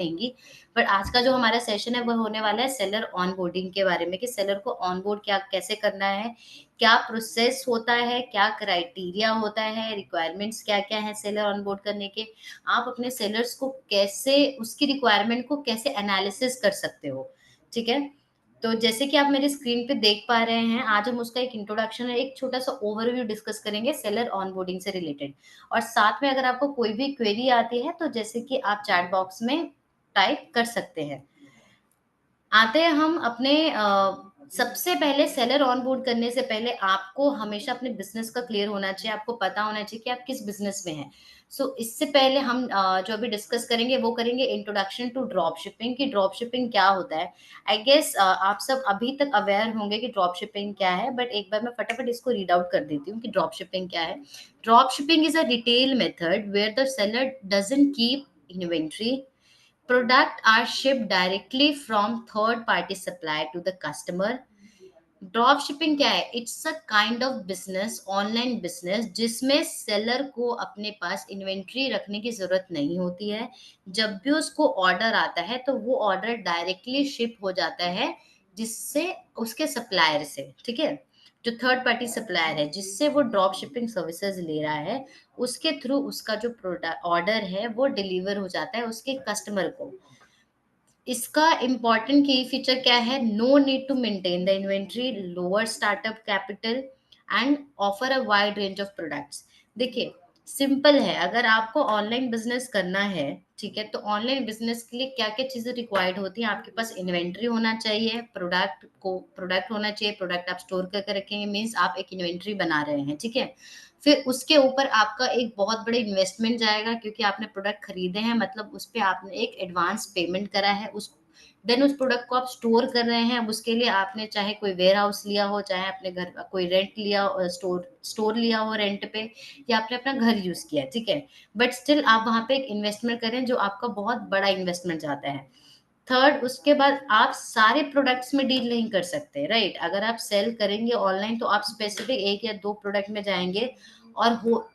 रहेंगी। बट आज का जो हमारा सेशन है वो होने वाला है सेलर ऑनबोर्डिंग के बारे में, कि सेलर को ऑनबोर्ड क्या कैसे करना है, क्या प्रोसेस होता है, क्या क्राइटेरिया होता है, रिक्वायरमेंट्स क्या-क्या हैं सेलर ऑनबोर्ड करने के। आप अपने सेलर्स को कैसे, उसकी रिक्वायरमेंट को कैसे एनालिसिस कर सकते हो, ठीक है? तो जैसे कि आप मेरी स्क्रीन पे देख पा रहे हैं, आज हम उसका एक इंट्रोडक्शन है, एक छोटा-सा ओवरव्यू डिस्कस करेंगे सेलर ऑनबोर्डिंग से रिलेटेड। और साथ में अगर आपको कोई भी क्वेरी आती है, तो जैसे कि आप चैट बॉक्स में टाइप कर सकते हैं। आते हैं हम अपने सबसे पहले सेलर ऑनबोर्ड करने से पहले आपको हमेशा अपने बिज़नेस का क्लियर होना चाहिए, आपको पता होना चाहिए कि आप किस बिज़नेस में हैं। इससे पहले हम जो अभी डिस्कस करेंगे वो करेंगे इंट्रोडक्शन टू ड्रॉप शिपिंग, कि ड्रॉप शिपिंग क्या होता है। आई गेस आप सब अभी तक अवेयर होंगे कि ड्रॉप शिपिंग क्या है, बट एक बार मैं फटाफट इसको रीड आउट कर देती हूँ कि ड्रॉप शिपिंग क्या है। Drop shipping is a retail method where the seller doesn't keep inventory. Product are shipped directly from third party supplier to the customer. Drop shipping क्या है? It's a kind of business, online business, जिसमें seller को अपने पास inventory रखने की जरूरत नहीं होती है। जब भी उसको ऑर्डर आता है तो वो ऑर्डर डायरेक्टली शिप हो जाता है, जिससे उसके सप्लायर से, ठीक है, जो थर्ड पार्टी सप्लायर है जिससे वो ड्रॉप शिपिंग सर्विसेज ले रहा है, उसके थ्रू उसका जो प्रोडक्ट ऑर्डर है वो डिलीवर हो जाता है उसके कस्टमर को। इसका इम्पोर्टेंट की फीचर क्या है? No need to maintain the inventory, lower startup capital and offer a wide range of products. देखिए, सिंपल है, अगर आपको ऑनलाइन बिजनेस करना है, ठीक है, तो ऑनलाइन बिजनेस के लिए क्या क्या चीजें रिक्वायर्ड होती हैं? आपके पास इन्वेंट्री होना चाहिए, प्रोडक्ट होना चाहिए, प्रोडक्ट आप स्टोर करके रखेंगे, मीन्स आप एक इन्वेंट्री बना रहे हैं, ठीक है। फिर उसके ऊपर आपका एक बहुत बड़ा इन्वेस्टमेंट जाएगा, क्योंकि आपने प्रोडक्ट खरीदे हैं, मतलब उस पे आपने एक एडवांस पेमेंट करा है। उस देन उस प्रोडक्ट को आप स्टोर कर रहे हैं, उसके लिए आपने चाहे कोई वेयर हाउस लिया हो, चाहे अपने घर का कोई रेंट लिया, स्टोर स्टोर लिया हो रेंट पे, या आपने अपना घर यूज किया, ठीक है। बट स्टिल आप वहां पे एक इन्वेस्टमेंट करें, जो आपका बहुत बड़ा इन्वेस्टमेंट जाता है। थर्ड, उसके बाद आप सारे प्रोडक्ट्स में डील नहीं कर सकते, राइट? अगर आप सेल करेंगे ऑनलाइन तो आप स्पेसिफिक एक या दो प्रोडक्ट में जाएंगे, और हो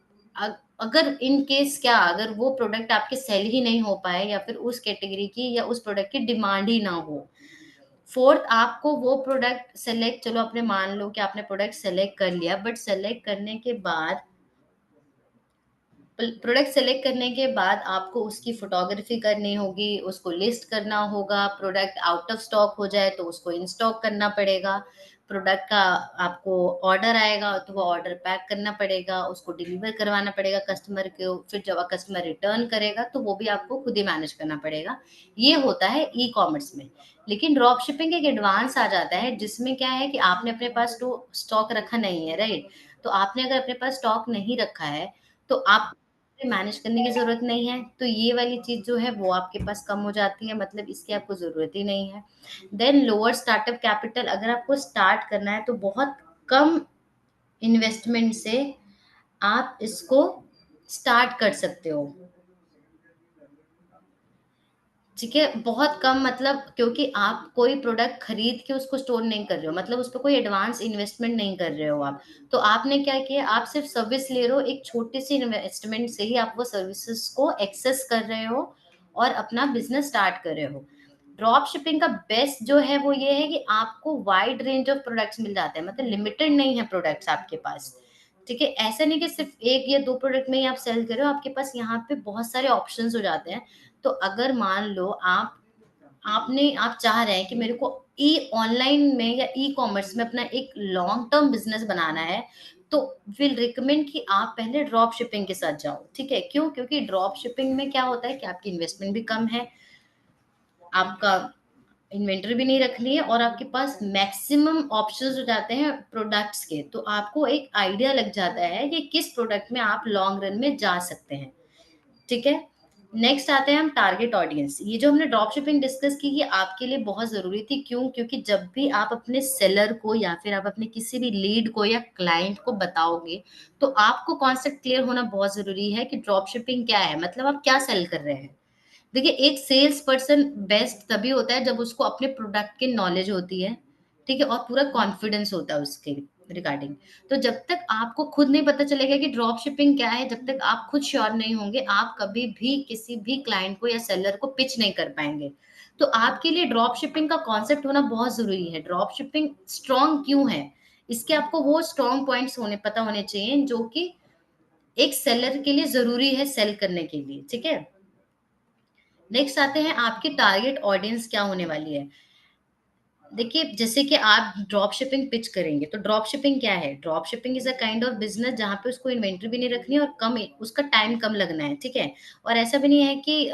अगर इन केस क्या, अगर वो प्रोडक्ट आपके सेल ही नहीं हो पाए, या फिर उस कैटेगरी की या उस प्रोडक्ट की डिमांड ही ना हो। फोर्थ, आपको वो प्रोडक्ट सेलेक्ट, चलो आपने मान लो कि आपने प्रोडक्ट सेलेक्ट कर लिया, बट सेलेक्ट करने के बाद, प्रोडक्ट सेलेक्ट करने के बाद आपको उसकी फोटोग्राफी करनी होगी, उसको लिस्ट करना होगा, प्रोडक्ट आउट ऑफ स्टॉक हो जाए तो उसको इन स्टॉक करना पड़ेगा, प्रोडक्ट का आपको ऑर्डर आएगा तो वो ऑर्डर पैक करना पड़ेगा, उसको डिलीवर करवाना पड़ेगा कस्टमर को, फिर जब कस्टमर रिटर्न करेगा तो वो भी आपको खुद ही मैनेज करना पड़ेगा। ये होता है ई कॉमर्स में। लेकिन ड्रॉप शिपिंग एक एडवांस आ जाता है, जिसमें क्या है कि आपने अपने पास तो स्टॉक रखा नहीं है, राइट? तो आपने अगर अपने पास स्टॉक नहीं रखा है, तो आप मैनेज करने की ज़रूरत नहीं है, तो ये वाली चीज़ जो है वो आपके पास कम हो जाती है, मतलब इसकी आपको ज़रूरत ही नहीं है। देन लोअर स्टार्टअप कैपिटल, अगर आपको स्टार्ट करना है तो बहुत कम इन्वेस्टमेंट से आप इसको स्टार्ट कर सकते हो। ठीक है, बहुत कम, मतलब क्योंकि आप कोई प्रोडक्ट खरीद के उसको स्टोर नहीं कर रहे हो, मतलब उस पे कोई एडवांस इन्वेस्टमेंट नहीं कर रहे हो आप। तो आपने क्या किया, आप सिर्फ सर्विस ले रहे हो, एक छोटी-सी इन्वेस्टमेंट से ही आप वो सर्विसेज़ को एक्सेस कर रहे हो और अपना बिज़नेस स्टार्ट कर रहे हो। ड्रॉप शिपिंग का बेस्ट जो है वो ये है कि आपको वाइड रेंज ऑफ प्रोडक्ट्स मिल जाते हैं, मतलब लिमिटेड नहीं है प्रोडक्ट्स आपके पास। ठीक है, ऐसा नहीं कि सिर्फ 1 या 2 प्रोडक्ट में ही आप सेल कर रहे हो, आपके पास यहाँ पे बहुत सारे ऑप्शंस हो जाते हैं। तो अगर मान लो आप चाह रहे हैं कि मेरे को ई ऑनलाइन में या ई कॉमर्स में अपना एक लॉन्ग टर्म बिजनेस बनाना है, तो विल रिकमेंड कि आप पहले ड्रॉप शिपिंग के साथ जाओ, ठीक है। क्यों? क्योंकि ड्रॉप शिपिंग में क्या होता है कि आपकी इन्वेस्टमेंट भी कम है, आपका इन्वेंटरी भी नहीं रखनी है, और आपके पास मैक्सिमम ऑप्शंस हो जाते हैं प्रोडक्ट्स के, तो आपको एक आइडिया लग जाता है कि किस प्रोडक्ट में आप लॉन्ग रन में जा सकते हैं, ठीक है। नेक्स्ट आते हैं हम टारगेट ऑडियंस। ये जो हमने ड्रॉप शिपिंग डिस्कस की, ये आपके लिए बहुत जरूरी थी। क्यों? क्योंकि जब भी आप अपने सेलर को या फिर आप अपने किसी भी लीड को या क्लाइंट को बताओगे, तो आपको कॉन्सेप्ट क्लियर होना बहुत जरूरी है कि ड्रॉप शिपिंग क्या है, मतलब आप क्या सेल कर रहे हैं। देखिए, एक सेल्स पर्सन बेस्ट तभी होता है जब उसको अपने प्रोडक्ट की नॉलेज होती है, ठीक है, और पूरा कॉन्फिडेंस होता है उसके। रिगार्डिंग। तो जब तक आपको खुद नहीं पता चलेगा कि ड्रॉप शिपिंग क्या है, जब तक आप खुद श्योर नहीं होंगे, आप कभी भी किसी भी क्लाइंट को या सेलर को पिच नहीं कर पाएँगे। तो आपके लिए ड्रॉप शिपिंग का कॉन्सेप्ट होना बहुत ज़रूरी है। ड्रॉप शिपिंग स्ट्रॉन्ग क्यों है? इसके आपको वो स्ट्रॉन्ग पॉइंट्स पता होने चाहिए जो कि एक सेलर के लिए ज़रूरी है सेल करने के लिए, ठीक है? नेक्स्ट आते हैं आपकी टारगेट ऑडियंस क्या होने वाली है। देखिए, जैसे कि आप ड्रॉप शिपिंग पिच करेंगे, तो ड्रॉप शिपिंग क्या है? Drop shipping is a kind of business जहाँ पे उसको इन्वेंटरी भी नहीं रखनी है और कम उसका टाइम कम लगना है, ठीक है? और ऐसा भी नहीं है कि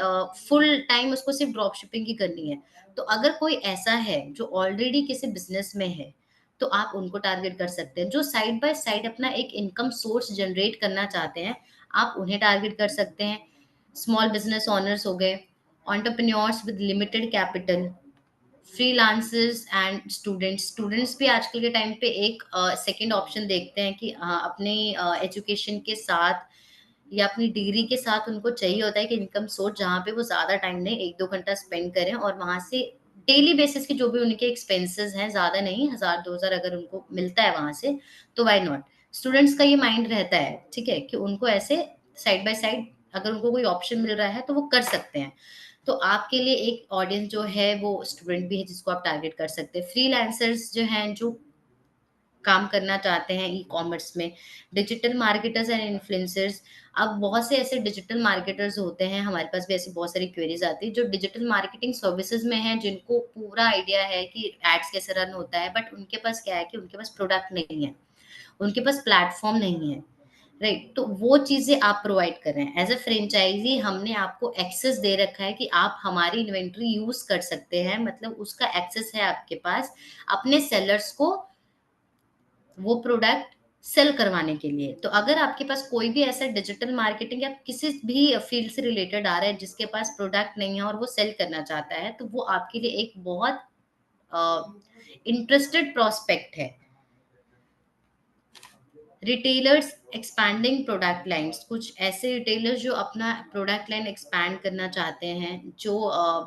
फुल टाइम उसको सिर्फ़ ड्रॉप शिपिंग ही करनी है। तो अगर कोई ऐसा है जो ऑलरेडी किसी बिज़नेस में है, तो आप उनको टारगेट कर सकते हैं। जो साइड बाय साइड अपना एक इनकम सोर्स जनरेट करना चाहते हैं, आप उन्हें टारगेट कर सकते हैं। स्मॉल बिज़नेस ओनर्स हो गए, entrepreneurs with limited capital, freelancers and students भी आजकल के टाइम पे एक सेकंड ऑप्शन देखते हैं कि अपने एजुकेशन के साथ या अपनी डिग्री के साथ उनको चाहिए होता है कि इनकम सोर्स जहाँ पे वो ज़्यादा टाइम नहीं 1-2 घंटा स्पेंड करें और वहाँ से डेली बेसिस के जो भी उनके एक्सपेंसेस हैं, ज़्यादा नहीं 1000-2000 अगर उनको मिलता है वहाँ से, तो व्हाई नॉट? स्टूडेंट्स का ये माइंड रहता है, ठीक है? कि उनको ऐसे साइड बाय साइड अगर उनको कोई ऑप्शन मिल रहा है, तो वो कर सकते हैं। तो आपके लिए एक ऑडियंस जो है वो स्टूडेंट भी है जिसको आप टारगेट कर सकते हैं। फ्रीलांसर्स जो हैं जो काम करना चाहते हैं ई-कॉमर्स में, डिजिटल मार्केटर्स एंड इन्फ्लुएंसर्स। अब बहुत से ऐसे डिजिटल मार्केटर्स होते हैं, हमारे पास भी ऐसी बहुत सारी क्वेरीज़ आती है जो डिजिटल मार्केटिंग सर्विसेज़ में हैं, जिनको पूरा आइडिया है कि एड्स कैसे रन होता है, बट उनके पास क्या है कि उनके पास प्रोडक्ट नहीं है, उनके पास प्लेटफ़ॉर्म नहीं है। राइट, तो वो चीजें आप प्रोवाइड कर रहे हैं एज अ फ्रेंचाइजी। हमने आपको एक्सेस दे रखा है कि आप हमारी इन्वेंट्री यूज कर सकते हैं, मतलब उसका एक्सेस है आपके पास अपने सेलर्स को वो प्रोडक्ट सेल करवाने के लिए। तो अगर आपके पास कोई भी ऐसा डिजिटल मार्केटिंग या किसी भी फील्ड से रिलेटेड आ रहा है जिसके पास प्रोडक्ट नहीं है और वो सेल करना चाहता है, तो वो आपके लिए एक बहुत इंटरेस्टेड प्रोस्पेक्ट है। रिटेलर्स एक्सपैंडिंग प्रोडक्ट लाइन्स, कुछ ऐसे रिटेलर्स जो अपना प्रोडक्ट लाइन एक्सपैंड करना चाहते हैं, जो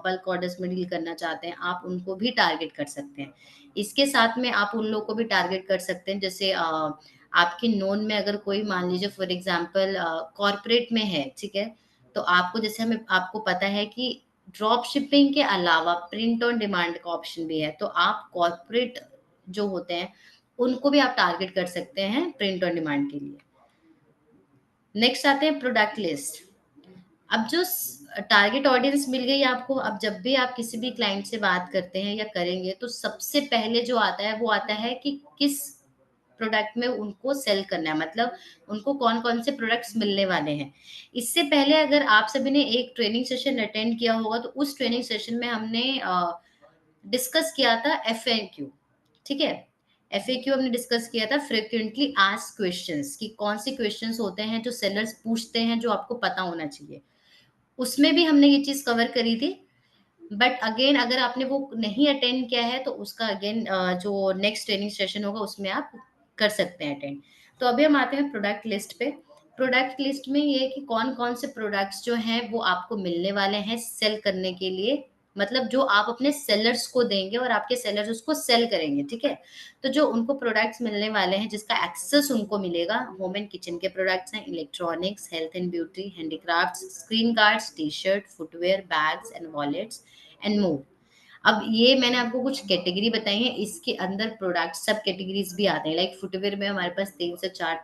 बल्क ऑर्डर्स में डील करना चाहते हैं, आप उनको भी टारगेट कर सकते हैं। इसके साथ में आप उन लोगों को भी टारगेट कर सकते हैं, जैसे आपके नोन में अगर कोई मान लीजिए फॉर एग्जांपल कॉर्पोरेट में है, ठीक है? तो आपको जैसे हमें आपको पता है कि ड्रॉप शिपिंग के अलावा प्रिंट ऑन डिमांड का ऑप्शन भी है, तो आप कॉर्पोरेट जो होते हैं उनको भी आप टारगेट कर सकते हैं प्रिंट ऑन डिमांड के लिए। नेक्स्ट आते हैं प्रोडक्ट लिस्ट। अब जो टारगेट ऑडियंस मिल गई आपको, अब जब भी आप किसी भी क्लाइंट से बात करते हैं या करेंगे, तो सबसे पहले जो आता है वो आता है कि किस प्रोडक्ट में उनको सेल करना है, मतलब उनको कौन कौन से प्रोडक्ट्स मिलने वाले हैं। इससे पहले अगर आप सभी ने एक ट्रेनिंग सेशन अटेंड किया होगा, तो उस ट्रेनिंग सेशन में हमने डिस्कस किया था एफएक्यू, ठीक है? एफएक्यू हमने डिस्कस किया था, फ्रीक्वेंटली आस्क्ड क्वेश्चंस, कि कौन से क्वेश्चंस होते हैं जो सेलर्स पूछते हैं जो आपको पता होना चाहिए। उसमें भी हमने ये चीज़ कवर करी थी। बट अगेन अगर आपने वो नहीं अटेंड किया है, तो उसका अगेन जो नेक्स्ट ट्रेनिंग सेशन होगा उसमें आप कर सकते हैं अटेंड। तो अभी हम आते हैं प्रोडक्ट लिस्ट पे। प्रोडक्ट लिस्ट में ये है कि कौन-कौन से प्रोडक्ट्स जो हैं वो आपको मिलने वाले हैं सेल करने के लिए, मतलब जो आप अपने सेलर्स को देंगे और आपके सेलर्स उसको सेल करेंगे, ठीक है? तो जो उनको प्रोडक्ट्स मिलने वाले हैं जिसका एक्सेस उनको मिलेगा, होम एंड किचन के प्रोडक्ट्स हैं, electronics, health and beauty, handicrafts, screen guards, t shirt, footwear, bags and wallets and more. अब ये मैंने आपको कुछ कैटेगरी बताई है, इसके अंदर प्रोडक्ट सब कैटेगरीज भी आते हैं। लाइक फुटवियर में हमारे पास 3 से 4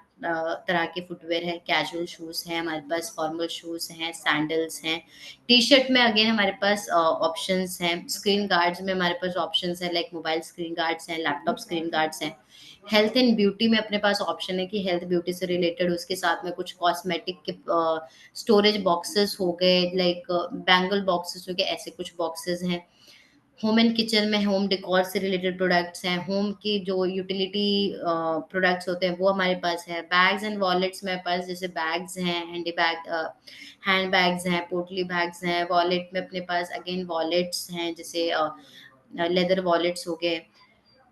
तरह के फुटवियर है, कैजुअल शूज हैं हमारे पास, फॉर्मल शूज हैं, सैंडल्स हैं। टी शर्ट में अगेन हमारे पास ऑप्शंस हैं। स्क्रीन गार्ड्स में हमारे पास ऑप्शंस हैं, लाइक मोबाइल स्क्रीन गार्ड्स हैं, लैपटॉप स्क्रीन गार्ड्स हैं। हेल्थ एंड ब्यूटी में अपने पास ऑप्शन है कि हेल्थ ब्यूटी से रिलेटेड उसके साथ में कुछ कॉस्मेटिक के स्टोरेज बॉक्सेस हो गए, लाइक बैंगल बॉक्सेस हो गए, ऐसे कुछ बॉक्सेस हैं। होम एंड किचन में होम डेकोर से रिलेटेड प्रोडक्ट्स हैं, होम की जो यूटिलिटी प्रोडक्ट्स होते हैं वो हमारे पास है। बैग्स एंड वॉलेट्स में पास जैसे बैग्स हैं, हैंडी बैग, हैंड बैग्स हैं, पोटली बैग्स हैं। वॉलेट में अपने पास अगेन वॉलेट्स हैं, जैसे लेदर वॉलेट्स हो गए।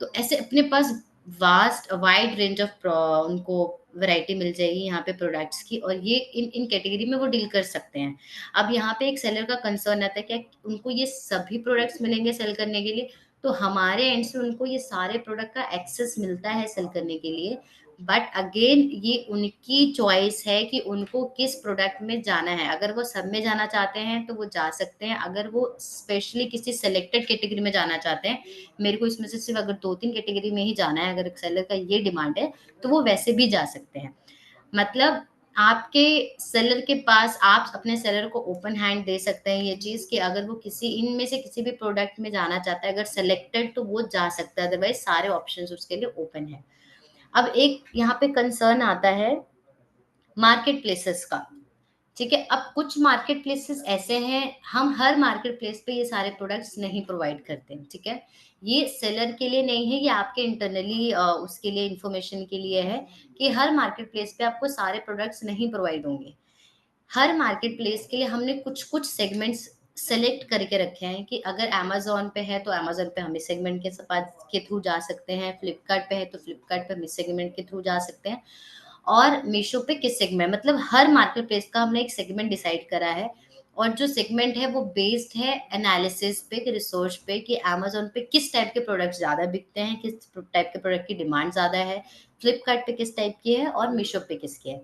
तो ऐसे अपने पास वास्ट वाइड रेंज ऑफ उनको वैरायटी मिल जाएगी यहाँ पे प्रोडक्ट्स की, और ये इन इन कैटेगरी में वो डील कर सकते हैं। अब यहाँ पे एक सेलर का कंसर्न आता है क्या उनको ये सभी प्रोडक्ट्स मिलेंगे सेल करने के लिए? तो हमारे एंड से उनको ये सारे प्रोडक्ट का एक्सेस मिलता है सेल करने के लिए। बट अगेन ये उनकी चॉइस है कि उनको किस प्रोडक्ट में जाना है। अगर वो सब में जाना चाहते हैं तो वो जा सकते हैं, अगर वो स्पेशली किसी सेलेक्टेड कैटेगरी में जाना चाहते हैं, मेरे को इसमें से सिर्फ अगर 2-3 कैटेगरी में ही जाना है, अगर सेलर का ये डिमांड है, तो वो वैसे भी जा सकते हैं। मतलब आपके सेलर के पास, आप अपने सेलर को ओपन हैंड दे सकते हैं ये चीज़ कि अगर वो किसी इनमें से किसी भी प्रोडक्ट में जाना चाहता है, अगर सेलेक्टेड, तो वो जा सकता है, अदरवाइज़ सारे ऑप्शंस उसके लिए ओपन है। अब एक यहाँ पे कंसर्न आता है मार्केट प्लेसेस का, ठीक है? अब कुछ मार्केट प्लेसेस ऐसे हैं, हम हर मार्केट प्लेस पे ये सारे प्रोडक्ट्स नहीं प्रोवाइड करते हैं, ठीक है? ये सेलर के लिए नहीं है, ये आपके इंटरनली उसके लिए इन्फॉर्मेशन के लिए है कि हर मार्केट प्लेस पे आपको सारे प्रोडक्ट्स नहीं प्रोवाइड होंगे। हर मार्केट प्लेस के लिए हमने कुछ-कुछ सेगमेंट्स सेलेक्ट करके रखे हैं कि अगर अमेज़न पे है, तो अमेज़न पे हम इस सेगमेंट के थ्रू जा सकते हैं, फ्लिपकार्ट पे है, तो फ्लिपकार्ट पे हम इस सेगमेंट के थ्रू जा सकते हैं, और मीशो पे किस सेगमेंट, मतलब हर मार्केट प्लेस का हमने एक सेगमेंट डिसाइड करा है। और जो सेगमेंट है वो बेस्ड है एनालिसिस पे, कि रिसर्च पे, कि अमेज़न पे किस टाइप के प्रोडक्ट्स ज़्यादा बिकते हैं, किस टाइप के प्रोडक्ट की डिमांड ज़्यादा है, फ्लिपकार्ट पे किस टाइप की है और मीशो पे किसकी है।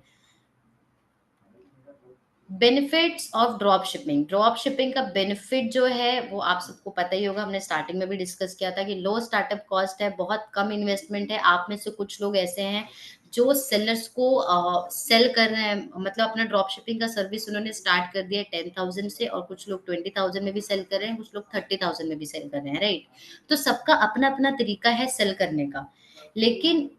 बेनिफिट्स ऑफ ड्रॉप शिपिंग का बेनिफिट जो है वो आप सबको पता ही होगा, हमने स्टार्टिंग में भी डिस्कस किया था कि लो स्टार्टअप कॉस्ट है, बहुत कम इन्वेस्टमेंट है। आप में से कुछ लोग ऐसे हैं जो सेलर्स को सेल कर रहे हैं, मतलब अपना ड्रॉप शिपिंग का सर्विस उन्होंने स्टार्ट कर दिया 10,000 से, और कुछ लोग 20,000 में भी सेल कर रहे हैं, कुछ लोग 30,000 में भी सेल कर रहे हैं, राइट? तो सबका अपना अपना तरीका है सेल करने का। लेकिन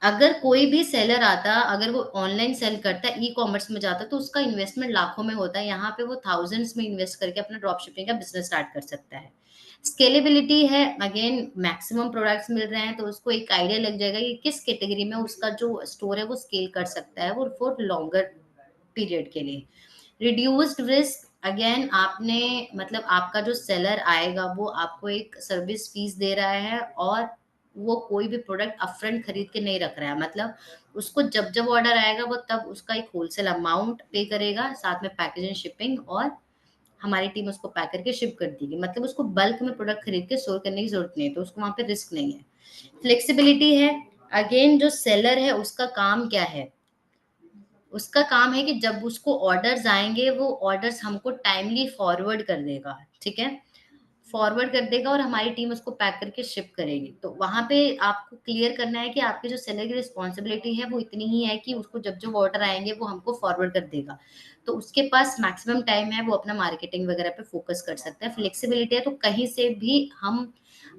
अगर कोई भी सेलर आता, अगर वो ऑनलाइन सेल करता है, ई-कॉमर्स में जाता है, तो उसका इन्वेस्टमेंट लाखों में होता है। यहाँ पे वो थाउज़ेंड्स में इन्वेस्ट करके अपना ड्रॉप शिपिंग का बिज़नेस स्टार्ट कर सकता है। स्केलेबिलिटी है, अगेन मैक्सिमम प्रोडक्ट्स मिल रहे हैं, तो उसको एक आइडिया लग जाएगा कि किस कैटेगरी में उसका जो स्टोर है, वो स्केल कर सकता है, वो फॉर लॉन्गर पीरियड के लिए। रिड्यूस्ड रिस्क, अगेन आपने, मतलब आपका जो सेलर आएगा वो आपको एक सर्विस फीस दे रहा है, और वो कोई भी प्रोडक्ट अपफ्रंट खरीद के नहीं रख रहा है। मतलब उसको जब जब ऑर्डर आएगा वो तब उसका एक होलसेल अमाउंट पे करेगा, साथ में पैकेजिंग शिपिंग, और हमारी टीम उसको पैक करके शिप कर देगी। मतलब उसको बल्क में प्रोडक्ट खरीद के स्टोर करने की जरूरत नहीं है, तो उसको वहां पे रिस्क नहीं है। फ्लेक्सिबिलिटी है, अगेन जो सेलर है उसका काम क्या है, उसका काम है कि जब उसको ऑर्डर्स आएँगे, वो ऑर्डर्स हमको टाइमली फॉरवर्ड कर देगा, ठीक है? फॉरवर्ड कर देगा और हमारी टीम उसको पैक करके शिप करेगी। तो वहाँ पे आपको क्लियर करना है कि आपके जो सेलर की रिस्पॉन्सिबिलिटी है, वो इतनी ही है कि उसको जब-जब ऑर्डर आएँगे, वो हमको फॉरवर्ड कर देगा। तो उसके पास मैक्सिमम टाइम है, वो अपना मार्केटिंग वगैरह पे फ़ोकस कर सकता है। फ्लेक्सिबिलिटी है, तो कहीं से भी हम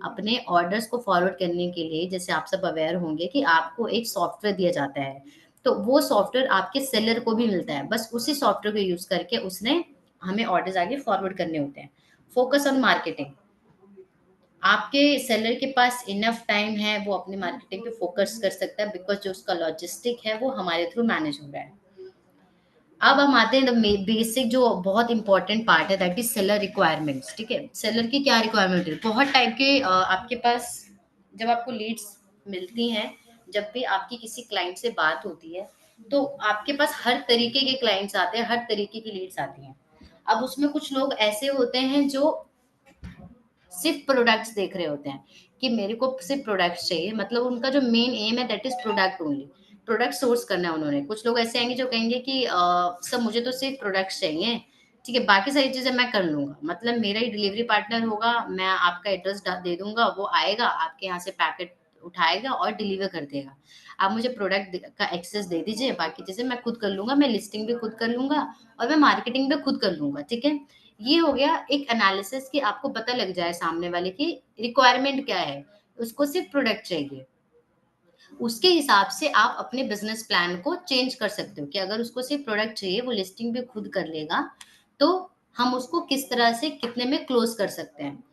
अपने ऑर्डर्स को फॉरवर्ड करने के लिए, जैसे आप सब अवेयर होंगे कि आपको एक सॉफ्टवेयर दिया जाता है। तो वो सॉफ्टवेयर आपके सेलर को भी मिलता है। बस उसी सॉफ्टवेयर को यूज़ करके उसने हमें ऑर्डर्स आगे फॉरवर्ड करने होते हैं। फोकस ऑन मार्केटिंग, आपके सेलर के पास इनफ टाइम है, वो अपनी मार्केटिंग पे फोकस कर सकता है, बिकॉज़ जो उसका लॉजिस्टिक है वो हमारे थ्रू मैनेज हो रहा है। अब हम आते हैं द बेसिक जो बहुत इंपॉर्टेंट पार्ट है, दैट इज सेलर रिक्वायरमेंट्स, ठीक है? सेलर की क्या रिक्वायरमेंट है? बहुत टाइप के आपके पास जब आपको लीड्स मिलती हैं, जब भी आपकी किसी क्लाइंट से बात होती है, तो आपके पास हर तरीके के क्लाइंट्स आते हैं, हर तरीके की लीड्स आती हैं। अब उसमें कुछ लोग ऐसे होते हैं जो सिर्फ प्रोडक्ट्स देख रहे होते हैं कि मेरे को सिर्फ प्रोडक्ट्स चाहिए, मतलब उनका जो मेन एम है that is product only, product source करना है उन्होंने। कुछ लोग ऐसे आएंगे जो कहेंगे कि सब मुझे तो सिर्फ प्रोडक्ट्स चाहिए, ठीक है, बाकी सारी चीजें मैं कर लूंगा, मतलब मेरा ही डिलीवरी पार्टनर होगा, मैं आपका एड्रेस दे दूंगा, वो आएगा आपके यहाँ से पैकेट उठाएगा और डिलीवर कर देगा। आप मुझे प्रोडक्ट का एक्सेस दे दीजिए, बाकी चीजें मैं खुद कर लूंगा, मैं लिस्टिंग भी खुद कर लूंगा और मैं मार्केटिंग भी खुद कर लूंगा, ठीक है। ये हो गया एक एनालिसिस कि आपको पता लग जाए सामने वाले की रिक्वायरमेंट क्या है, उसको सिर्फ प्रोडक्ट चाहिए। उसके हिसाब से आप अपने बिजनेस प्लान को चेंज कर सकते हो कि अगर उसको सिर्फ प्रोडक्ट चाहिए, वो लिस्टिंग भी खुद कर लेगा, तो हम उसको किस तरह से कितने में क्लोज कर सकते हैं।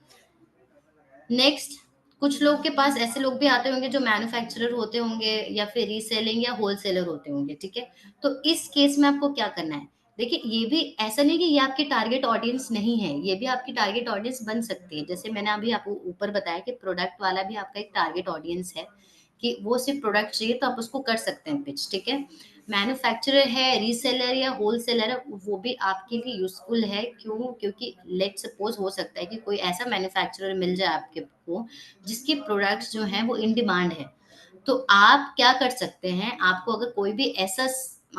नेक्स्ट, कुछ लोग के पास ऐसे लोग भी आते होंगे जो मैन्युफैक्चरर होते होंगे या फिर रीसेलिंग या होलसेलर होते होंगे, ठीक है? तो इस केस में आपको क्या करना है? देखिए, ये भी ऐसा नहीं कि ये आपकी टारगेट ऑडियंस नहीं है, ये भी आपकी टारगेट ऑडियंस बन सकती है। जैसे मैंने अभी आपको ऊपर बताया कि प्रोडक्ट वाला भी आपका एक टारगेट ऑडियंस है, कि वो सिर्फ प्रोडक्ट चाहिए तो आप उसको कर सकते हैं पिच, ठीक है। मैन्युफैक्चरर है, रीसेलर या होलसेलर है, वो भी आपके लिए यूजफुल है। क्यों? क्योंकि लेट सपोज हो सकता है कि कोई ऐसा मैन्युफैक्चरर मिल जाए आपके को जिसकी प्रोडक्ट्स जो हैं वो इन डिमांड है। तो आप क्या कर सकते हैं, आपको अगर कोई भी ऐसा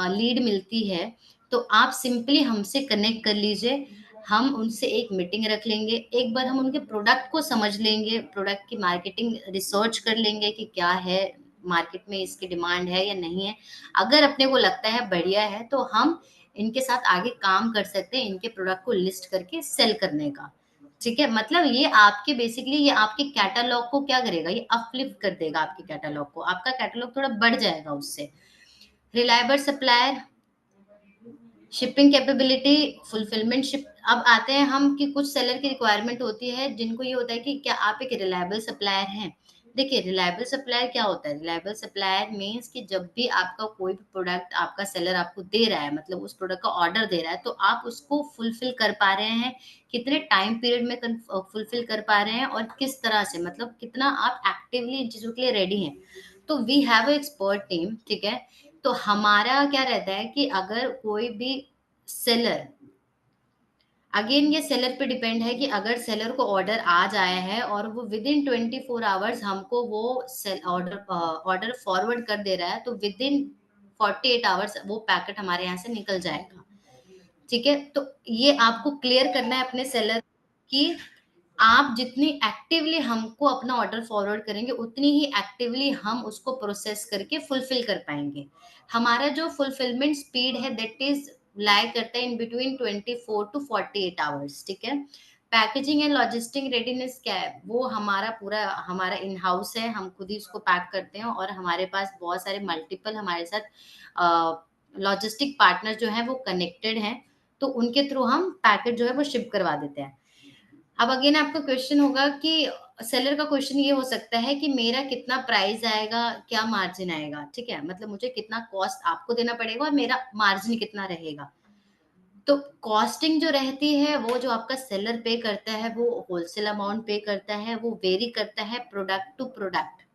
लीड मिलती है तो आप सिंपली हमसे कनेक्ट कर लीजिए। हम उनसे एक मीटिंग रख लेंगे, एक बार हम उनके प्रोडक्ट को समझ लेंगे, प्रोडक्ट की मार्केटिंग रिसर्च कर लेंगे कि क्या है मार्केट में, इसकी डिमांड है या नहीं है। अगर अपने को लगता है बढ़िया है तो हम इनके साथ आगे काम कर सकते हैं, इनके प्रोडक्ट को लिस्ट करके सेल करने का। ठीक है, मतलब ये आपके बेसिकली ये आपके कैटलॉग को क्या करेगा, ये अपलिफ्ट कर देगा आपके कैटलॉग को, आपका कैटलॉग थोड़ा बढ़ जाएगा उससे। Reliable supplier, shipping capability, fulfilment ship. अब आते हैं हम कि कुछ सेलर की रिक्वायरमेंट होती है जिनको ये होता है कि क्या आप एक रिलायबल सप्लायर हैं। देखिए, रिलायबल सप्लायर क्या होता है, रिलायबल सप्लायर मीन्स कि जब भी आपका कोई भी प्रोडक्ट आपका सेलर आपको दे रहा है, मतलब उस प्रोडक्ट का ऑर्डर दे रहा है, तो आप उसको फुलफिल कर पा रहे हैं, कितने टाइम पीरियड में फुलफिल कर पा रहे हैं और किस तरह से, मतलब कितना आप एक्टिवली इन चीजों के लिए रेडी हैं। तो वी हैव एक्सपर्ट टीम, ठीक है। तो हमारा क्या रहता है कि अगर कोई भी सेलर, अगेन ये सेलर पे डिपेंड है कि अगर सेलर को ऑर्डर आ जाया है और वो विद इन 24 आवर्स हमको वो ऑर्डर फॉरवर्ड कर दे रहा है, तो विद इन 48 आवर्स वो पैकेट हमारे यहाँ से निकल जाएगा। ठीक है, तो ये आपको क्लियर करना है अपने सेलर की, आप जितनी एक्टिवली हमको अपना ऑर्डर फॉरवर्ड करेंगे उतनी ही एक्टिवली हम उसको प्रोसेस करके फुलफिल कर पाएंगे। हमारा जो फुलफिलमेंट स्पीड है दैट इज लाइक करता है इन बिटवीन 24 to 48 आवर्स, ठीक है। पैकेजिंग एंड लॉजिस्टिक रेडीनेस क्या है, वो हमारा पूरा हमारा इन हाउस है, हम खुद ही उसको पैक करते हैं और हमारे पास बहुत सारे मल्टीपल हमारे साथ लॉजिस्टिक पार्टनर जो है वो कनेक्टेड हैं, तो उनके थ्रू हम पैकेट जो है वो शिप करवा देते हैं। अब अगेन आपका क्वेश्चन होगा कि सेलर का क्वेश्चन ये हो सकता है कि मेरा कितना प्राइस आएगा, क्या मार्जिन आएगा, ठीक है, मतलब मुझे कितना कॉस्ट आपको देना पड़ेगा और मेरा मार्जिन कितना रहेगा। तो कॉस्टिंग जो रहती है वो जो आपका सेलर पे करता है वो होलसेल अमाउंट पे करता है, वो वेरी करता है प्रोडक्ट टू प्रोडक्ट।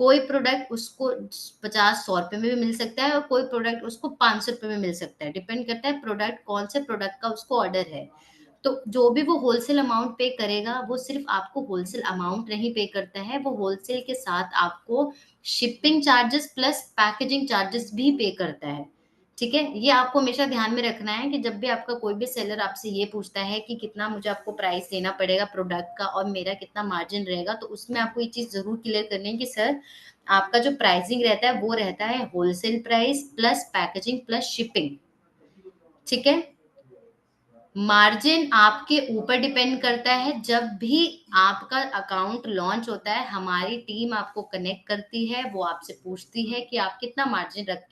कोई प्रोडक्ट उसको 50-100 रुपए में भी मिल सकता है और कोई प्रोडक्ट उसको 500 रुपए में मिल सकता है, डिपेंड करता है प्रोडक्ट कौन से प्रोडक्ट का उसको ऑर्डर है। तो जो भी वो होलसेल अमाउंट पे करेगा वो सिर्फ आपको होलसेल अमाउंट नहीं पे करता है, वो होलसेल के साथ आपको shipping charges plus packaging charges भी पे करता है। ठीक है, ये आपको हमेशा ध्यान में रखना है कि जब भी आपका कोई भी सेलर आपसे ये पूछता है कि कितना मुझे आपको प्राइस देना पड़ेगा प्रोडक्ट का और मेरा कितना मार्जिन रहेगा, तो उसमें आपको ये चीज जरूर क्लियर करनी है कि सर आपका जो प्राइसिंग रहता है वो रहता है wholesale price plus packaging plus shipping. ठीक है, मार्जिन आपके ऊपर डिपेंड करता है। जब भी आपका अकाउंट लॉन्च होता है हमारी टीम आपको कनेक्ट करती है, वो आपसे पूछती है कि आप कितना मार्जिन रख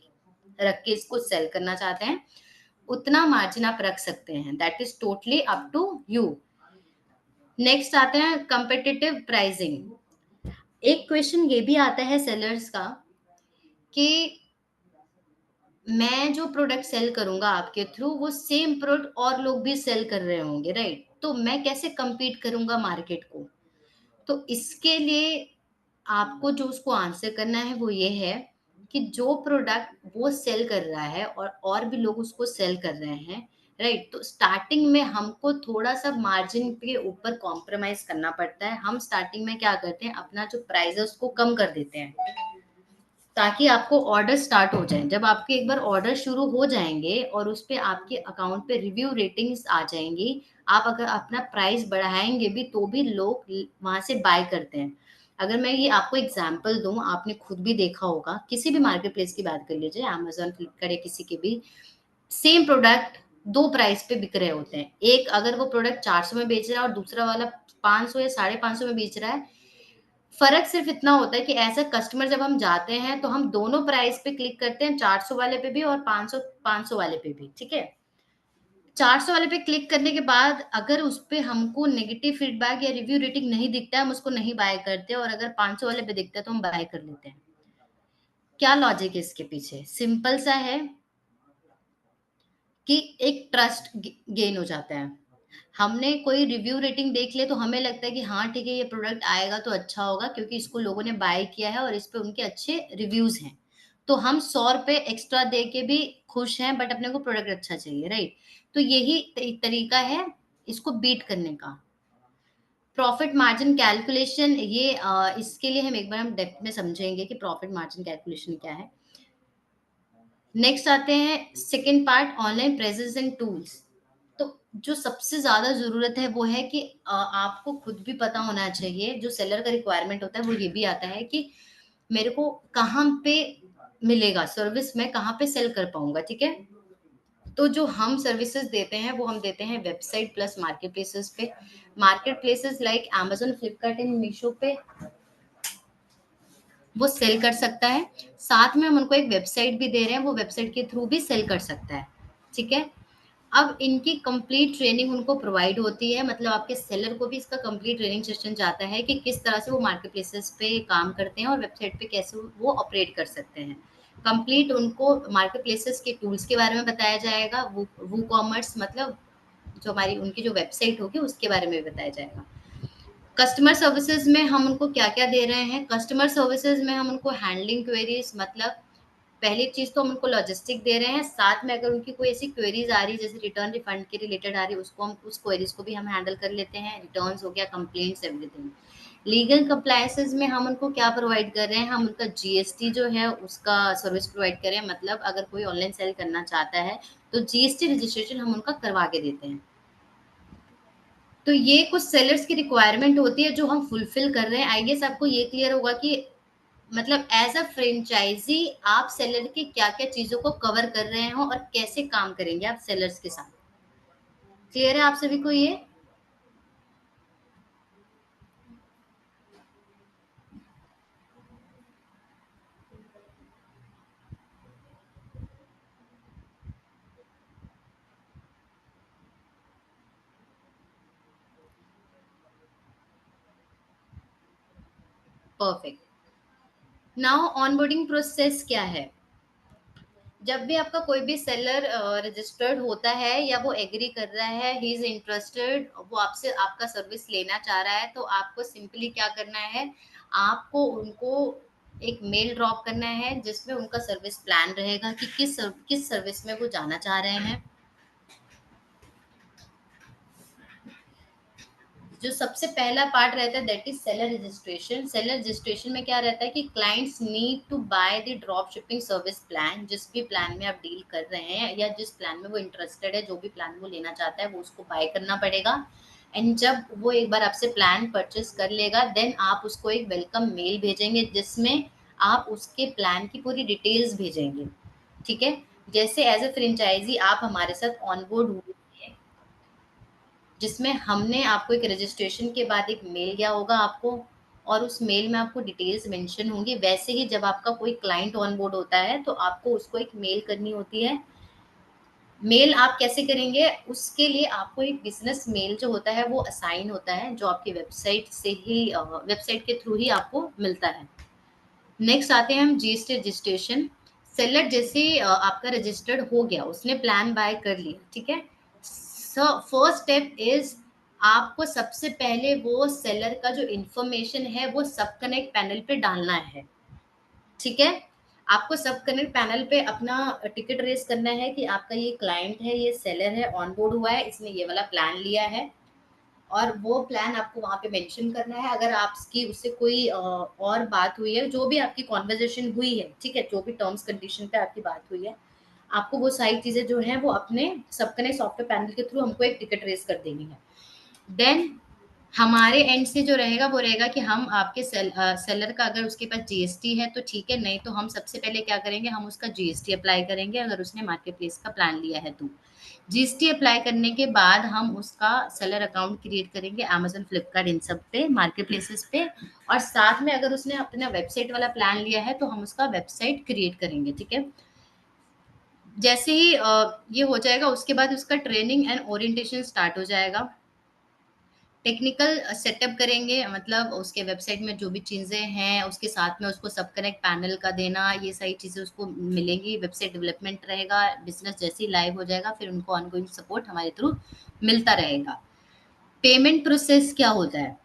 रख के इसको सेल करना चाहते हैं, उतना मार्जिन आप रख सकते हैं, that is totally up to you. Next आते हैं कंपेटिटिव प्राइसिंग। एक क्वेश्चन ये भी आता है सेलर्स का कि मैं जो प्रोडक्ट सेल करूंगा आपके थ्रू वो सेम प्रोडक्ट और लोग भी सेल कर रहे होंगे, राइट, तो मैं कैसे compete करूंगा मार्केट को। तो इसके लिए आपको जो उसको आंसर करना है वो ये है कि जो प्रोडक्ट वो सेल कर रहा है और भी लोग उसको सेल कर रहे हैं, राइट, तो स्टार्टिंग में हमको थोड़ा सा मार्जिन के ऊपर कॉम्प्रोमाइज करना पड़ता है। हम स्टार्टिंग में क्या करते हैं, अपना जो प्राइस है उसको कम कर देते हैं ताकि आपको ऑर्डर स्टार्ट हो जाए। जब आपके एक बार ऑर्डर शुरू हो जाएंगे और उस पे आपके अकाउंट पे रिव्यू रेटिंग्स आ जाएंगी, आप अगर अपना प्राइस बढ़ाएंगे भी तो भी लोग वहां से बाय करते हैं। अगर मैं ये आपको एग्जांपल दूं, आपने खुद भी देखा होगा, किसी भी मार्केट प्लेस की बात कर लीजिए, अमेजोन, फ्लिपकार्ट या किसी के भी, सेम प्रोडक्ट दो प्राइस पे बिक रहे होते हैं। एक अगर वो प्रोडक्ट 400 में बेच रहा है और दूसरा वाला 500 या 550 में बेच रहा है, फर्क सिर्फ इतना होता है कि एज अ कस्टमर जब हम जाते हैं तो हम दोनों प्राइस पे क्लिक करते हैं, 400 वाले पे भी और 500 वाले पे भी, ठीक है। 400 वाले पे क्लिक करने के बाद अगर उस पे हमको नेगेटिव फीडबैक या रिव्यू रेटिंग नहीं दिखता है, हम उसको नहीं बाय करते, और अगर 500 वाले पे दिखता है तो हम बाय कर लेते हैं। क्या लॉजिक है इसके पीछे, सिंपल सा है कि एक ट्रस्ट गेन हो जाता है। हमने कोई रिव्यू रेटिंग देख लिया तो हमें लगता है कि हाँ, ठीक है, ये प्रोडक्ट आएगा तो अच्छा होगा क्योंकि इसको लोगों ने बाय किया है और इस पे उनके अच्छे रिव्यूज़ हैं। तो हम ₹100 एक्स्ट्रा दे के भी खुश हैं, बट अपने को प्रोडक्ट अच्छा चाहिए, राइट? तो यही तरीका है इसको बीट करने का। प्रॉफिट मार्जिन कैलकुलेशन ये इसके लिए हम डेप्थ में समझेंगे कि प्रॉफिट मार्जिन कैलकुलेशन क्या है। नेक्स्ट आते हैं second part, online presence and tools. तो जो सबसे ज़्यादा ज़रूरत है वो है कि आपको खुद भी पता होना चाहिए, जो सेलर का रिक्वायरमेंट होता है वो ये भी आता है कि मेरे को कहाँ पे मिलेगा सर्विस, मैं कहाँ पे सेल कर पाऊँगा, ठीक है? तो जो हम सर्विसेज़ देते हैं वो हम देते हैं वेबसाइट प्लस मार्केट प्लेसेस पे। Market places like Amazon, Flipkart and Meesho पे वो सेल कर सकता है। साथ में हम उनको एक वेबसाइट भी दे रहे हैं, वो वेबसाइट के थ्रू भी सेल कर सकता है, ठीक है? अब इनकी कंप्लीट ट्रेनिंग उनको प्रोवाइड होती है, मतलब आपके सेलर को भी इसका कंप्लीट ट्रेनिंग सेशन जाता है कि किस तरह से वो मार्केट प्लेसेस पे काम करते हैं और वेबसाइट पे कैसे वो ऑपरेट कर सकते हैं। कंप्लीट उनको मार्केट प्लेसेस के टूल्स के बारे में बताया जाएगा, वो वूकॉमर्स मतलब जो हमारी उनकी जो वेबसाइट होगी उसके बारे में भी बताया जाएगा। कस्टमर सर्विसेज में हम उनको क्या-क्या दे रहे हैं? कस्टमर सर्विसेज में हम उनको हैंडलिंग क्वेरीज, मतलब पहली चीज़ तो हम उनको लॉजिस्टिक दे रहे हैं, साथ में अगर उनकी कोई ऐसी क्वेरीज़ आ रही है जैसे रिटर्न रिफंड के रिलेटेड आ रही है, उसको हम उस क्वेरीज़ को भी हम हैंडल कर लेते हैं, रिटर्न्स हो गया, कंप्लेंट्स, एवरीथिंग। लीगल कंप्लायंसेस में हम उनको क्या प्रोवाइड कर रहे हैं? हम उनका जीएसटी जो है उसका सर्विस प्रोवाइड कर रहे हैं, मतलब अगर कोई ऑनलाइन सेल करना चाहता है, तो जीएसटी रजिस्ट्रेशन हम उनका करवा के देते हैं। तो ये कुछ सेलर्स की रिक्वायरमेंट होती है जो हम फुलफिल कर रहे हैं। आई गेस आपको ये क्लियर होगा कि मतलब एज़ अ फ्रेंचाइज़ी आप सेलर की क्या-क्या चीज़ों को कवर कर रहे हो और कैसे काम करेंगे आप सेलर्स के साथ। क्लियर है आप सभी को ये? परफेक्ट। नाउ ऑनबोर्डिंग प्रोसेस क्या है? जब भी आपका कोई भी सेलर रजिस्टर्ड होता है या वो एग्री कर रहा है, ही इज़ इंटरेस्टेड, वो आपसे आपका सर्विस लेना चाह रहा है, तो आपको सिंपली क्या करना है, आपको उनको एक मेल ड्रॉप करना है जिसमें उनका सर्विस प्लान रहेगा कि किस सर्विस में वो जाना चाह रहे हैं। जो सबसे पहला पार्ट रहता है that is seller registration. Seller registration में क्या रहता है कि clients need to buy the drop shipping service plan, जिस भी प्लान में आप डील कर रहे हैं या जिस प्लान में वो इंटरेस्टेड है, जो भी प्लान वो लेना चाहता है वो उसको बाय करना पड़ेगा। एंड जब वो एक बार आपसे प्लान परचेस कर लेगा, देन आप उसको एक वेलकम मेल भेजेंगे जिसमें आप उसके प्लान की पूरी डिटेल्स भेजेंगे, ठीक है? जैसे एज ए फ्रेंचाइजी आप हमारे साथ ऑन बोर्ड हुए, जिसमें हमने आपको एक रजिस्ट्रेशन के बाद एक मेल गया होगा आपको, और उस मेल में आपको डिटेल्स मेंशन होंगी। वैसे ही जब आपका कोई क्लाइंट ऑन बोर्ड होता है तो आपको उसको एक मेल करनी होती है। मेल आप कैसे करेंगे? उसके लिए आपको एक बिजनेस मेल जो होता है वो असाइन होता है, जो आपकी वेबसाइट से ही वेबसाइट के थ्रू ही आपको मिलता है। नेक्स्ट आते हैं हम जीएसटी रजिस्ट्रेशन। सेलर जैसे आपका रजिस्टर्ड हो गया, उसने प्लान बाय कर लिया, ठीक है? सो फर्स्ट स्टेप इज आपको सबसे पहले वो सेलर का जो इंफॉर्मेशन है वो सब कनेक्ट पैनल पे डालना है, ठीक है? आपको सब कनेक्ट पैनल पे अपना टिकट रेस करना है कि आपका ये क्लाइंट है, ये सेलर है, ऑन बोर्ड हुआ है, इसने ये वाला प्लान लिया है, और वो प्लान आपको वहाँ पे मेंशन करना है। अगर आपकी उससे कोई और बात हुई है, जो भी आपकी कॉन्वर्जेशन हुई है, ठीक है, जो भी टर्म्स कंडीशन पे आपकी बात हुई है, आपको वो सारी चीजें जो है वो अपने सबकने सॉफ्टवेयर पैनल के थ्रू हमको एक टिकट रेस कर देनी है। देन हमारे एंड से जो रहेगा वो रहेगा कि हम आपके सेलर का अगर उसके पास जीएसटी है तो ठीक है, नहीं तो हम सबसे पहले क्या करेंगे, हम उसका जीएसटी अप्लाई करेंगे अगर उसने मार्केट प्लेस का प्लान लिया है तो। जीएसटी अप्लाई करने के बाद हम उसका सेलर अकाउंट क्रिएट करेंगे अमेज़न, फ्लिपकार्ट, इन सब पे, मार्केट प्लेसेस पे, और साथ में अगर उसने अपना वेबसाइट वाला प्लान लिया है तो हम उसका वेबसाइट क्रिएट करेंगे, ठीक है? जैसे ही ये हो जाएगा उसके बाद उसका ट्रेनिंग एंड ओरिएंटेशन स्टार्ट हो जाएगा। टेक्निकल सेटअप करेंगे, मतलब उसके वेबसाइट में जो भी चीज़ें हैं, उसके साथ में उसको सब कनेक्ट पैनल का देना, ये सारी चीज़ें उसको मिलेंगी। वेबसाइट डेवलपमेंट रहेगा, बिज़नेस जैसे ही लाइव हो जाएगा, फिर उनको ऑनगोइंग सपोर्ट हमारे थ्रू मिलता रहेगा। पेमेंट प्रोसेस क्या होता है?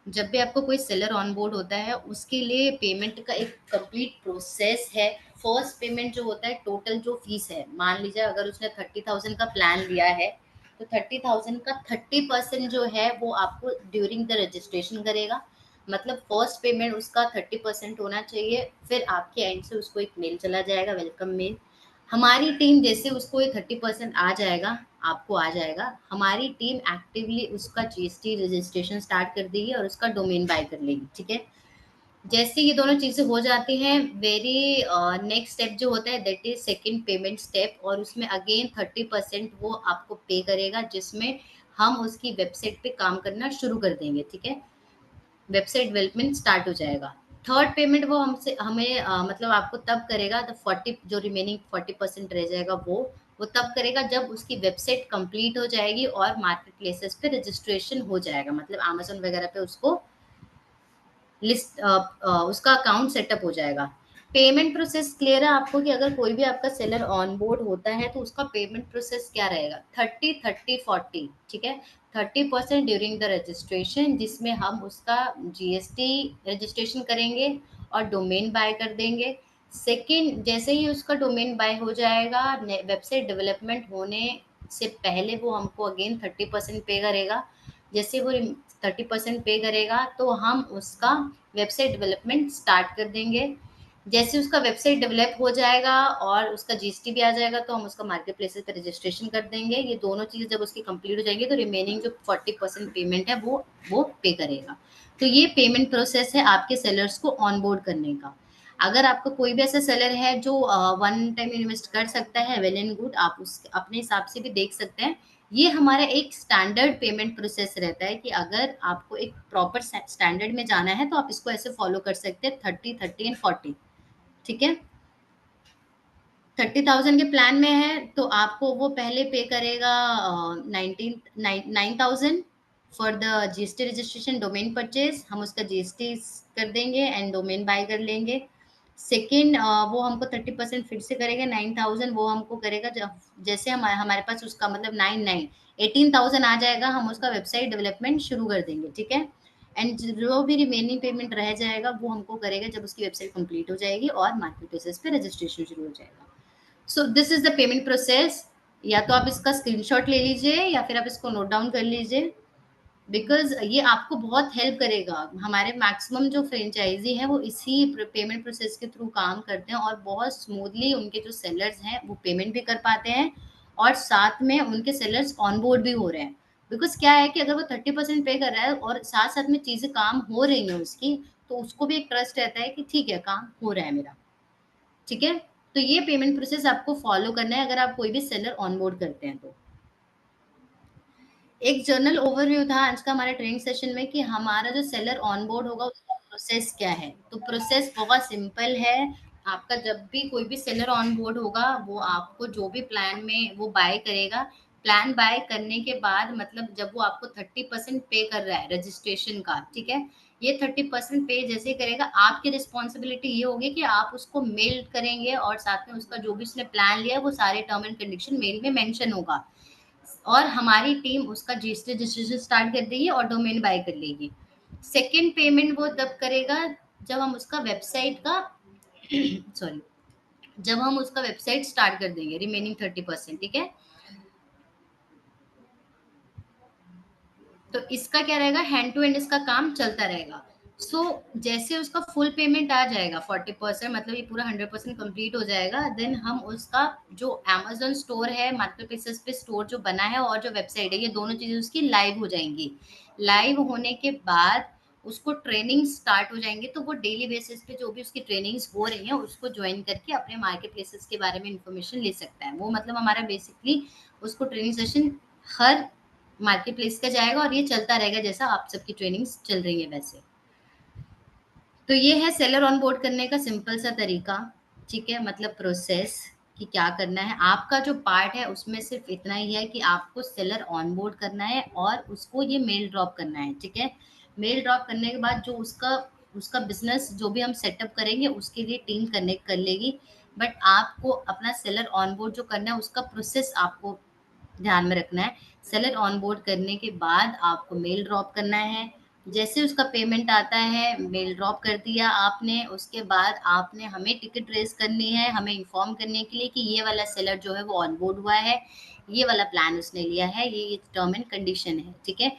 जब भी आपको कोई सेलर ऑन बोर्ड होता है, उसके लिए पेमेंट का एक कंप्लीट प्रोसेस है। फर्स्ट पेमेंट जो होता है, टोटल जो फीस है, मान लीजिए अगर उसने 30,000 का प्लान लिया है, तो 30,000 का 30% जो है वो आपको ड्यूरिंग द रजिस्ट्रेशन करेगा। मतलब फर्स्ट पेमेंट उसका 30% होना चाहिए। फिर आपके एंड से उसको एक मेल चला जाएगा, वेलकम मेल। हमारी टीम जैसे उसको ये 30% आ जाएगा, आपको आ जाएगा, हमारी टीम एक्टिवली उसका जीएसटी रजिस्ट्रेशन स्टार्ट कर देगी और उसका डोमेन बाय कर लेगी। ठीक है, जैसे ये दोनों चीजें हो जाती हैं, वेरी नेक्स्ट स्टेप जो होता है that is second payment step, और उसमें अगेन 30% वो आपको पे करेगा, जिसमें हम उसकी वेबसाइट पे काम करना शुरू कर देंगे। ठीक है, वेबसाइट डेवलपमेंट स्टार्ट हो जाएगा। थर्ड पेमेंट वो हमसे हमें मतलब आपको तब करेगा, तो 40 जो रिमेनिंग 40% रह जाएगा वो तब करेगा जब उसकी वेबसाइट कंप्लीट हो जाएगी और मार्केट प्लेसेस पे रजिस्ट्रेशन हो जाएगा, मतलब अमेजोन वगैरह पे उसको लिस्ट उसका अकाउंट सेटअप हो जाएगा। पेमेंट प्रोसेस क्लियर है आपको कि अगर कोई भी आपका सेलर ऑन बोर्ड होता है तो उसका पेमेंट प्रोसेस क्या रहेगा? 30-30-40। ठीक है, 30% ड्यूरिंग द रजिस्ट्रेशन, जिसमें हम उसका जीएसटी रजिस्ट्रेशन करेंगे और डोमेन बाय कर देंगे। सेकंड, जैसे ही उसका डोमेन बाय हो जाएगा, वेबसाइट डेवलपमेंट होने से पहले वो हमको अगेन 30% पे करेगा। जैसे वो 30% पे करेगा तो हम उसका वेबसाइट डेवलपमेंट स्टार्ट कर देंगे। जैसे उसका वेबसाइट डेवलप हो जाएगा और उसका जीएसटी भी आ जाएगा, तो हम उसका मार्केट प्लेसेस पे रजिस्ट्रेशन कर देंगे। ये दोनों चीज़ जब उसकी कंप्लीट हो जाएंगी, तो रिमेनिंग जो 40% पेमेंट है वो पे करेगा। तो ये पेमेंट प्रोसेस है आपके सेलर्स को ऑनबोर्ड करने का। अगर आपका कोई भी ऐसा सेलर है जो वन टाइम इन्वेस्ट कर सकता है, वेल एंड गुड, आप उस अपने हिसाब से भी देख सकते हैं। ये हमारा एक स्टैंडर्ड पेमेंट प्रोसेस रहता है कि अगर आपको एक प्रॉपर स्टैंडर्ड में जाना है तो आप इसको ऐसे फॉलो कर सकते हैं, 30, 30 एंड 40। ठीक है, 30,000 के प्लान में है तो आपको वो पहले पे करेगा 9,000 for the GST registration, domain purchase, हम उसका जीएसटी कर देंगे एंड डोमेन बाय कर लेंगे। सेकेंड, वो हमको 30% फिर से करेगा, 9,000 वो हमको करेगा जब जैसे हमारे पास उसका मतलब 18,000 आ जाएगा, हम उसका वेबसाइट डेवलपमेंट शुरू कर देंगे। ठीक है, एंड जो भी रिमेनिंग पेमेंट रह जाएगा वो हमको करेगा जब उसकी वेबसाइट कंप्लीट हो जाएगी और मार्केट प्लेसेस पे रजिस्ट्रेशन शुरू हो जाएगा। So this is the payment process. या तो आप इसका स्क्रीनशॉट ले लीजिए या फिर आप इसको नोट डाउन कर लीजिए, बिकॉज ये आपको बहुत हेल्प करेगा। हमारे मैक्सिमम जो फ्रेंचाइजी है वो इसी पेमेंट प्रोसेस के थ्रू काम करते हैं और बहुत स्मूथली उनके जो सेलर्स हैं वो पेमेंट भी कर पाते हैं और साथ में उनके सेलर्स ऑनबोर्ड भी हो रहे हैं। बिकॉज क्या है कि अगर वो 30% पे कर रहा है और साथ साथ में चीजें काम हो रही हैं उसकी, तो उसको भी एक ट्रस्ट रहता है कि ठीक है, काम हो रहा है मेरा। ठीक है, तो ये पेमेंट प्रोसेस आपको फॉलो करना है अगर आप कोई भी सेलर ऑनबोर्ड करते हैं तो। एक जर्नल ओवरव्यू था आज का हमारे ट्रेनिंग सेशन में कि हमारा जो सेलर ऑनबोर्ड होगा उसका प्रोसेस क्या है। तो प्रोसेस बहुत सिंपल है। आपका जब भी कोई भी सेलर ऑनबोर्ड होगा, वो आपको जो भी प्लान में वो बाय करेगा, प्लान बाय करने के बाद मतलब जब वो आपको 30% पे कर रहा है रजिस्ट्रेशन का, ठीक है, ये 30% पे जैसे ही करेगा, आपकी रिस्पॉन्सिबिलिटी ये होगी कि आप उसको मेल करेंगे और साथ में उसका जो भी उसने प्लान लिया है वो सारे टर्म एंड कंडीशन मेल में मेंशन होगा और हमारी टीम उसका जीएसटी रजिस्ट्रेशन स्टार्ट कर देगी और डोमेन बाय कर लेगी। सेकंड पेमेंट वो तब करेगा जब हम उसका वेबसाइट का सॉरी, जब हम उसका वेबसाइट स्टार्ट कर देंगे, रिमेनिंग 30%। ठीक है, तो इसका क्या रहेगा, हैंड टू हैंड इसका काम चलता रहेगा। सो जैसे उसका फुल पेमेंट आ जाएगा 40%, मतलब ये पूरा 100% कंप्लीट हो जाएगा, देन हम उसका जो अमेजोन स्टोर है, मार्केट प्लेसेस पे स्टोर जो बना है और जो वेबसाइट है, ये दोनों चीजें उसकी लाइव हो जाएंगी। लाइव होने के बाद उसको ट्रेनिंग स्टार्ट हो जाएंगे, तो वो डेली बेसिस पे जो भी उसकी ट्रेनिंग्स हो रही है उसको ज्वाइन करके अपने मार्केट प्लेसेस के बारे में इंफॉर्मेशन ले सकता है। वो मतलब हमारा बेसिकली उसको ट्रेनिंग सेशन हर मार्केट प्लेस का जाएगा और ये चलता रहेगा जैसा आप सबकी ट्रेनिंग्स चल रही है वैसे। तो ये है सेलर ऑन बोर्ड करने का सिंपल सा तरीका। ठीक है, मतलब प्रोसेस कि क्या करना है। आपका जो पार्ट है उसमें सिर्फ इतना ही है कि आपको सेलर ऑन बोर्ड करना है और उसको ये मेल ड्रॉप करना है। ठीक है, मेल ड्रॉप करने के बाद जो उसका उसका बिजनेस जो भी हम सेटअप करेंगे उसके लिए टीम कनेक्ट कर लेगी। बट आपको अपना सेलर ऑन बोर्ड जो करना है उसका प्रोसेस आपको ध्यान में रखना है। सेलर ऑनबोर्ड करने के बाद आपको मेल ड्रॉप करना है। जैसे उसका पेमेंट आता है, मेल ड्रॉप कर दिया आपने, उसके बाद आपने हमें टिकट रेज़ करनी है, हमें इन्फॉर्म करने के लिए कि ये वाला सेलर जो है वो ऑनबोर्ड हुआ है, ये वाला प्लान उसने लिया है, ये टर्म एंड कंडीशन है, ठीक है?